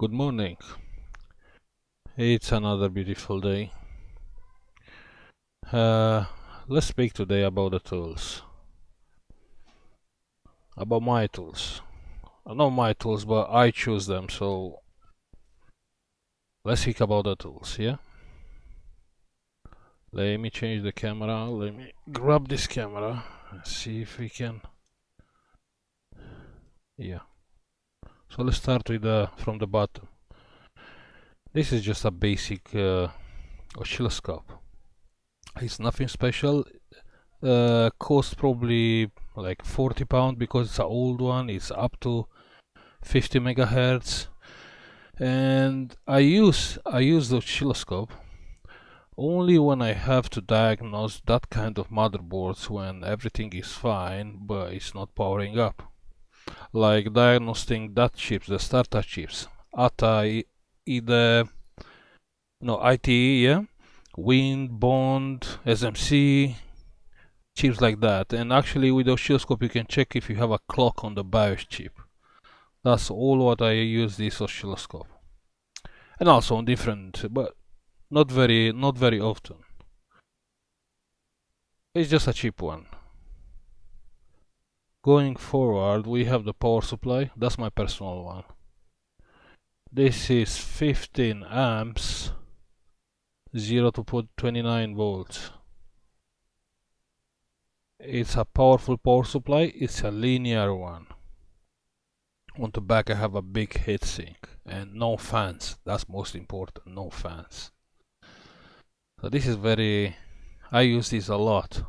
Good morning. It's another beautiful day. Uh, let's speak today about the tools. About my tools. Not my tools, but I choose them, so let's speak about the tools, yeah? Let me change the camera. Let me grab this camera. See if we can. Yeah. So let's start with from the bottom. This is just a basic oscilloscope. It's nothing special. Cost probably like £40 because it's an old one. It's up to 50 megahertz, and I use the oscilloscope only when I have to diagnose that kind of motherboards when everything is fine but it's not powering up, like diagnosing that chips, the starter chips, ATA, either no ITE, yeah, Wind, Bond, SMC, chips like that. And actually with the oscilloscope you can check if you have a clock on the BIOS chip. That's all what I use this oscilloscope. And also on different, but not very often. It's just a cheap one. Going forward, we have the power supply. That's my personal one. This is 15 amps, 0 to 29 volts. It's a powerful power supply. It's a linear one. On the back I have a big heatsink and no fans. That's most important, no fans. So this is I use this a lot.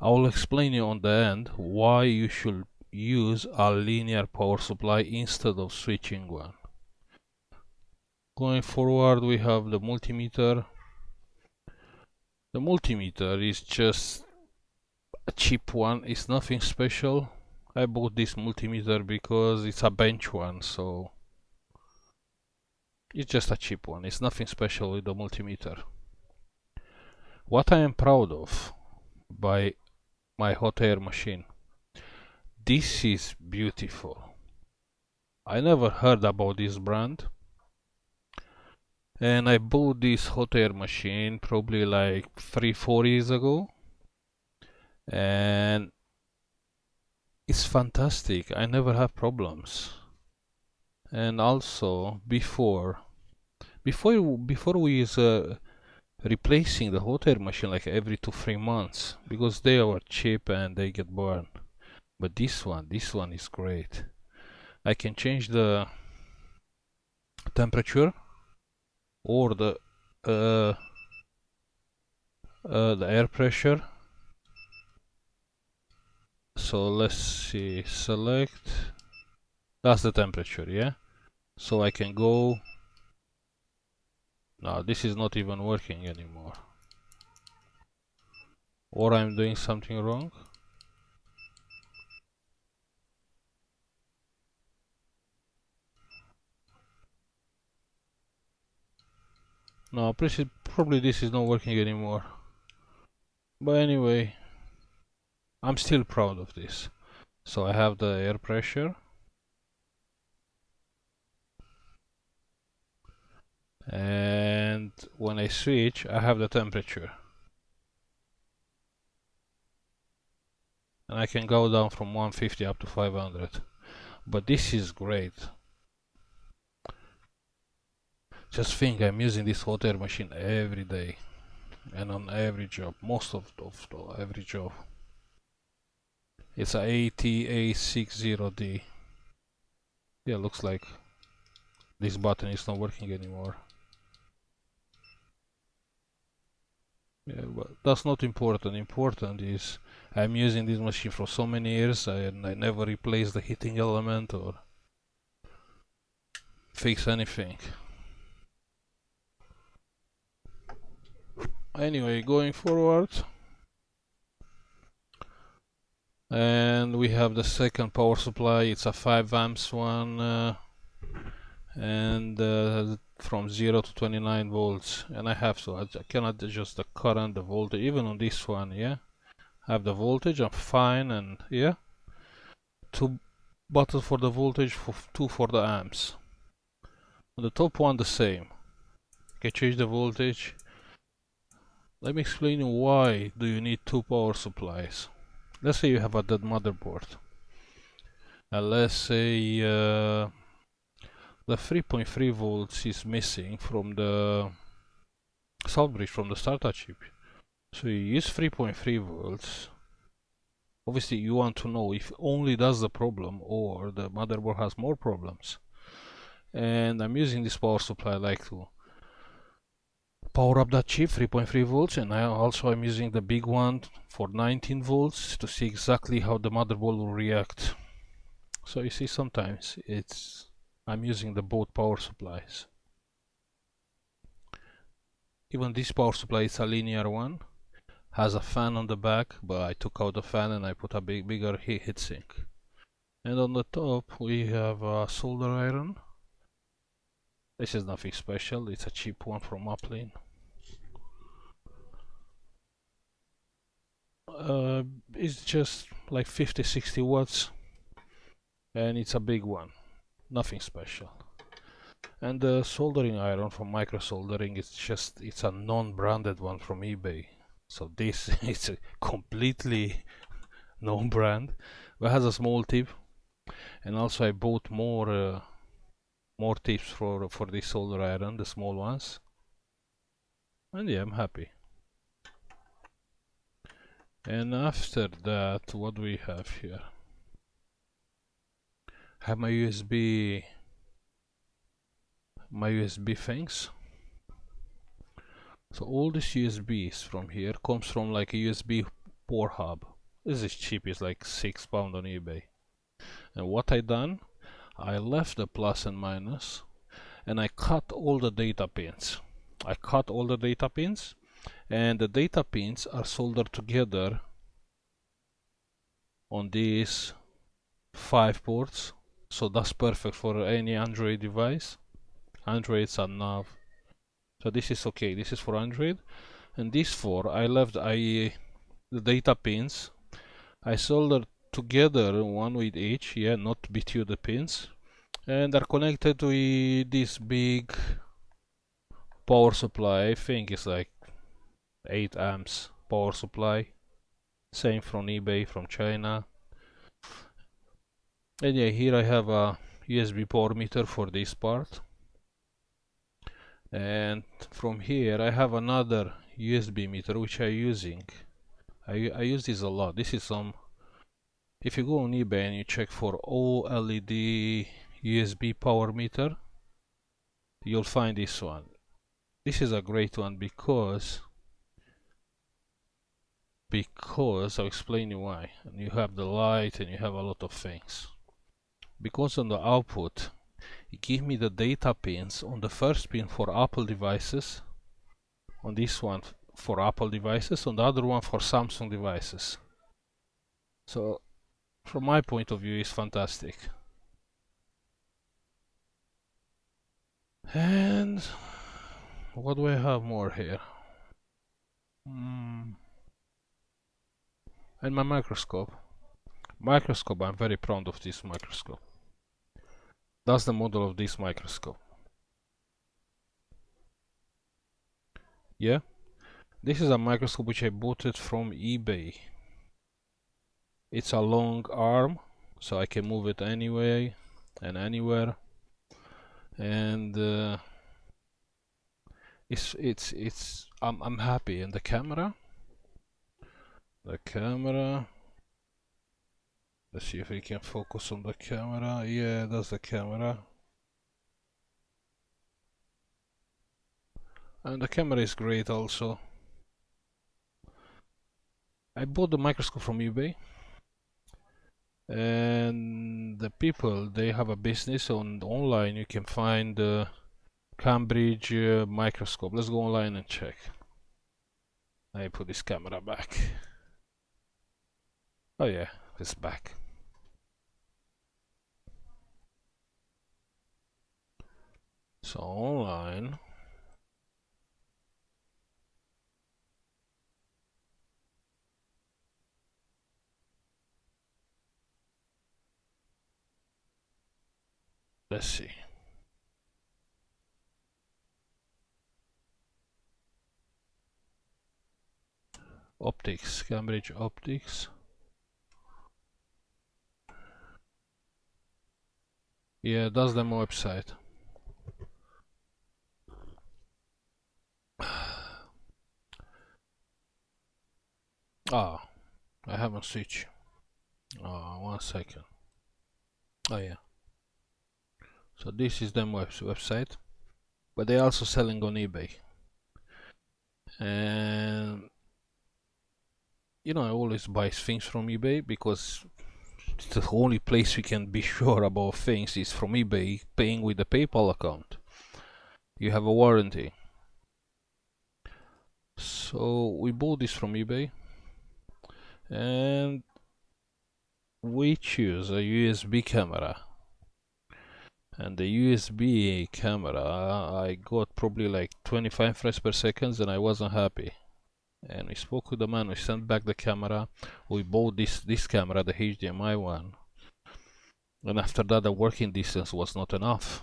I will explain you on the end why you should use a linear power supply instead of switching one. Going forward, we have the multimeter. The multimeter is just a cheap one. It's nothing special. I bought this multimeter because it's a bench one, so it's just a cheap one. It's nothing special with the multimeter. What I am proud of by my hot air machine, this is beautiful. I never heard about this brand, and I bought this hot air machine probably like 3-4 years ago, and it's fantastic. I never have problems. And also before we use replacing the hot air machine like every 2-3 months because they are cheap and they get burned. But this one is great. I can change the temperature or the air pressure. So let's see, select, that's the temperature, yeah? So I can go, no, this is not even working anymore. Or I'm doing something wrong. No, probably this is not working anymore. But anyway, I'm still proud of this. So I have the air pressure. And when I switch, I have the temperature. And I can go down from 150 up to 500. But this is great. Just think, I'm using this hot air machine every day. And on every job, most of every job. It's a ATA60D. Yeah, looks like this button is not working anymore. Yeah, but that's not important. Important is I'm using this machine for so many years and I never replace the heating element or fix anything. Anyway, going forward, and we have the second power supply. It's a 5 amps one, and from 0 to 29 volts. And I cannot adjust the current, the voltage, even on this one. Yeah, I have the voltage. I'm fine, and yeah, 2 buttons for the voltage, 2 for the amps. On the top one the same. Okay, change the voltage. Let me explain you why do you need two power supplies. Let's say you have a dead motherboard. And let's say the 3.3 volts is missing from the salt bridge from the starter chip. So you use 3.3 volts. Obviously you want to know if only that's the problem or the motherboard has more problems. And I'm using this power supply like to power up that chip 3.3 volts, and I'm using the big one for 19 volts to see exactly how the motherboard will react. So you see, sometimes I'm using the both power supplies. Even this power supply is a linear one, has a fan on the back, but I took out the fan and I put a bigger heatsink. And on the top we have a solder iron. This is nothing special, it's a cheap one from Uplane. It's just like 50-60 watts and it's a big one, nothing special. And the soldering iron from Micro Soldering, it's a non-branded one from eBay. So this is a completely known brand, but it has a small tip. And also I bought more tips for this solder iron, the small ones. And yeah, I'm happy. And after that, what do we have here? I have my USB things. So all these USBs from here comes from like a USB port hub. This is cheap, it's like £6 on eBay. And what I done, I left the plus and minus and I cut all the data pins. And the data pins are soldered together on these 5 ports. So that's perfect for any Android device. Androids are nav. So this is okay, this is for Android. And these 4, I left the data pins. I soldered together, one with each, yeah, not between the pins. And are connected to this big power supply. I think it's like 8 amps power supply. Same from eBay, from China. And yeah, here I have a USB power meter for this part. And from here I have another USB meter which I'm using. I use this a lot. This is some, if you go on eBay and you check for OLED USB power meter, you'll find this one. This is a great one because I'll explain you why. And you have the light and you have a lot of things. Because on the output it gives me the data pins on the first pin for Apple devices, on this one for Apple devices, on the other one for Samsung devices. So from my point of view it's fantastic. And what do I have more here? And my microscope. I'm very proud of this microscope. That's the model of this microscope. Yeah, this is a microscope which I bought it from eBay. It's a long arm, so I can move it anyway and anywhere. And I'm happy. And the camera, let's see if we can focus on the camera. Yeah, that's the camera. And the camera is great also. I bought the microscope from eBay, and the people, they have a business online. You can find Cambridge microscope. Let's go online and check. I put this camera back. Oh yeah, it's back. So online. Let's see. Optics, Cambridge Optics. Yeah, that's the website. Ah, I haven't switched. 1 second. Oh yeah. So this is the website, but they're also selling on eBay. And you know, I always buy things from eBay because it's the only place we can be sure about things is from eBay, paying with the PayPal account. You have a warranty. So we bought this from eBay, and we choose a USB camera. And the USB camera, I got probably like 25 frames per second, and I wasn't happy. And we spoke with the man, we sent back the camera, we bought this camera, the HDMI one. And after that, the working distance was not enough.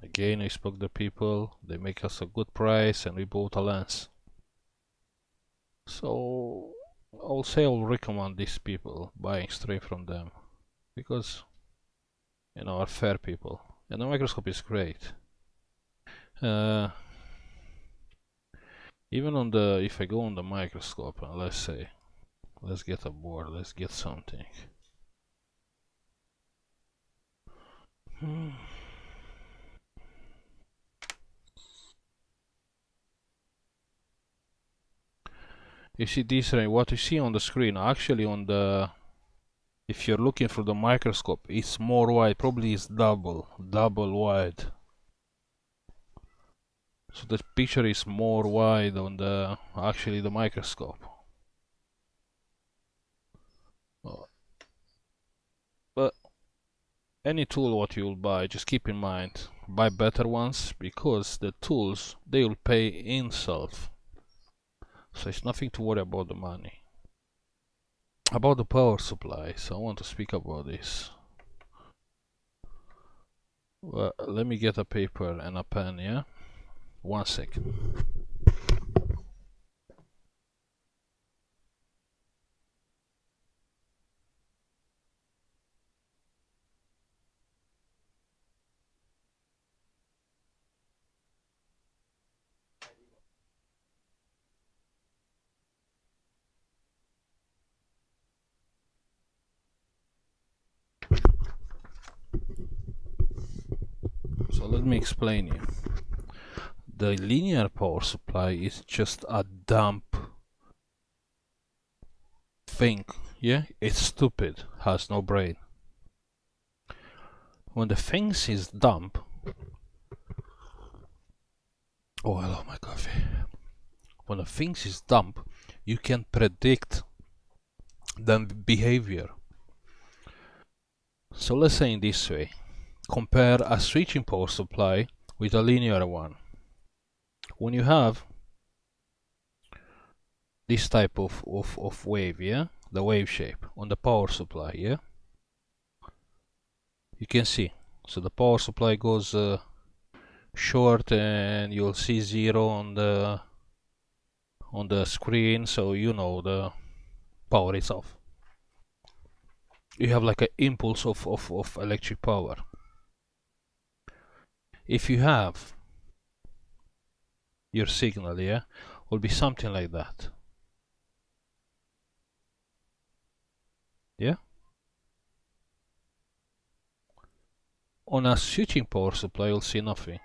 Again, we spoke to the people, they make us a good price, and we bought a lens. So I'll say I'll recommend these people buying straight from them, because you know, are fair people, and the microscope is great. Even on the, if I go on the microscope and let's say, let's get a board, let's get something. You see this, what you see on the screen, actually on the, if you're looking for the microscope, it's more wide, probably it's double wide. So the picture is more wide on the, actually the microscope. But any tool what you'll buy, just keep in mind, buy better ones, because the tools, they will pay in self. So it's nothing to worry about the money. About the power supply, so I want to speak about this. Well, let me get a paper and a pen, yeah? 1 second. So let me explain you. The linear power supply is just a dumb thing, yeah? It's stupid, has no brain. When the thing is dumb, oh, I love my coffee. When the thing is dumb, you can predict the behavior. So let's say in this way, compare a switching power supply with a linear one. When you have this type of wave, yeah, the wave shape on the power supply, yeah, you can see, so the power supply goes short, and you'll see 0 on the screen, so you know the power is off. You have like an impulse of electric power. If you have your signal, yeah, will be something like that. Yeah. On a switching power supply, you'll see nothing.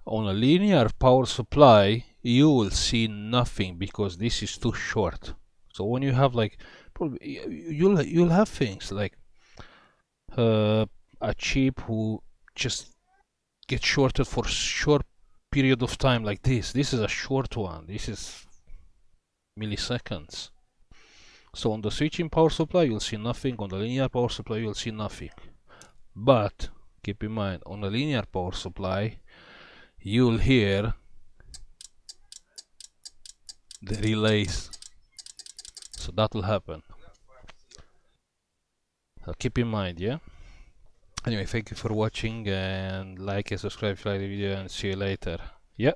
On a linear power supply, you will see nothing because this is too short. So when you have like, probably you'll have things like a chip who just get shorted for short period of time like this. This is a short one. This is milliseconds. So on the switching power supply, you'll see nothing. On the linear power supply, you'll see nothing. But keep in mind, on the linear power supply, you'll hear the relays. So that will happen. So keep in mind, yeah? Anyway, thank you for watching, and like and subscribe if you like the video, and see you later. Yeah.